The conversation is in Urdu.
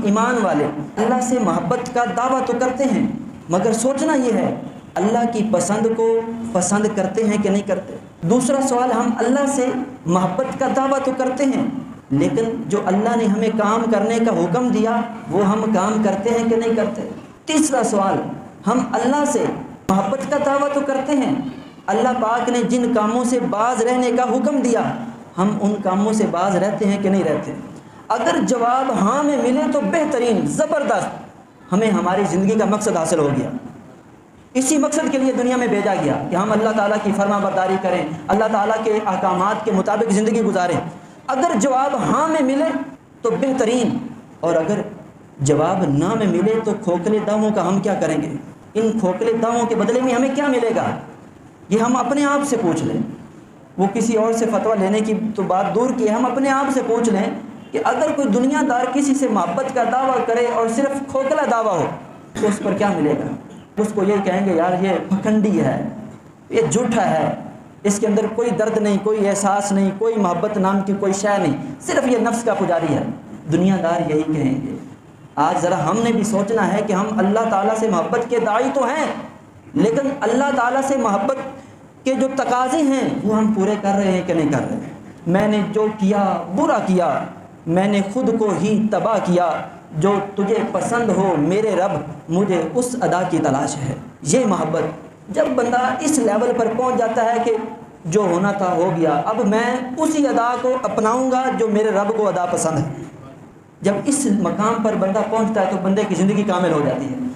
ایمان والے اللہ سے محبت کا دعویٰ تو کرتے ہیں، مگر سوچنا یہ ہے اللہ کی پسند کو پسند کرتے ہیں کہ نہیں کرتے۔ دوسرا سوال، ہم اللہ سے محبت کا دعویٰ تو کرتے ہیں، لیکن جو اللہ نے ہمیں کام کرنے کا حکم دیا وہ ہم کام کرتے ہیں کہ نہیں کرتے۔ تیسرا سوال، ہم اللہ سے محبت کا دعویٰ تو کرتے ہیں، اللہ پاک نے جن کاموں سے باز رہنے کا حکم دیا ہم ان کاموں سے باز رہتے ہیں کہ نہیں رہتے۔ اگر جواب ہاں میں ملے تو بہترین، زبردست، ہمیں ہماری زندگی کا مقصد حاصل ہو گیا، اسی مقصد کے لیے دنیا میں بھیجا گیا کہ ہم اللہ تعالیٰ کی فرما برداری کریں، اللہ تعالیٰ کے احکامات کے مطابق زندگی گزاریں۔ اگر جواب ہاں میں ملے تو بہترین، اور اگر جواب نہ میں ملے تو کھوکھلے دعووں کا ہم کیا کریں گے؟ ان کھوکھلے دعووں کے بدلے میں ہمیں کیا ملے گا؟ یہ ہم اپنے آپ سے پوچھ لیں، وہ کسی اور سے فتویٰ لینے کی تو بات دور کی، ہم اپنے آپ سے پوچھ لیں کہ اگر کوئی دنیا دار کسی سے محبت کا دعویٰ کرے اور صرف کھوکھلا دعویٰ ہو تو اس پر کیا ملے گا؟ اس کو یہ کہیں گے یار یہ پھکنڈی ہے، یہ جھوٹا ہے، اس کے اندر کوئی درد نہیں، کوئی احساس نہیں، کوئی محبت نام کی کوئی شے نہیں، صرف یہ نفس کا پجاری ہے۔ دنیا دار یہی کہیں گے۔ آج ذرا ہم نے بھی سوچنا ہے کہ ہم اللہ تعالیٰ سے محبت کے داعی تو ہیں، لیکن اللہ تعالیٰ سے محبت کے جو تقاضے ہیں وہ ہم پورے کر رہے ہیں کہ نہیں کر رہے۔ میں نے جو کیا برا کیا، میں نے خود کو ہی تباہ کیا، جو تجھے پسند ہو میرے رب مجھے اس ادا کی تلاش ہے۔ یہ محبت، جب بندہ اس لیول پر پہنچ جاتا ہے کہ جو ہونا تھا ہو گیا، اب میں اسی ادا کو اپناؤں گا جو میرے رب کو ادا پسند ہے، جب اس مقام پر بندہ پہنچتا ہے تو بندے کی زندگی کامل ہو جاتی ہے۔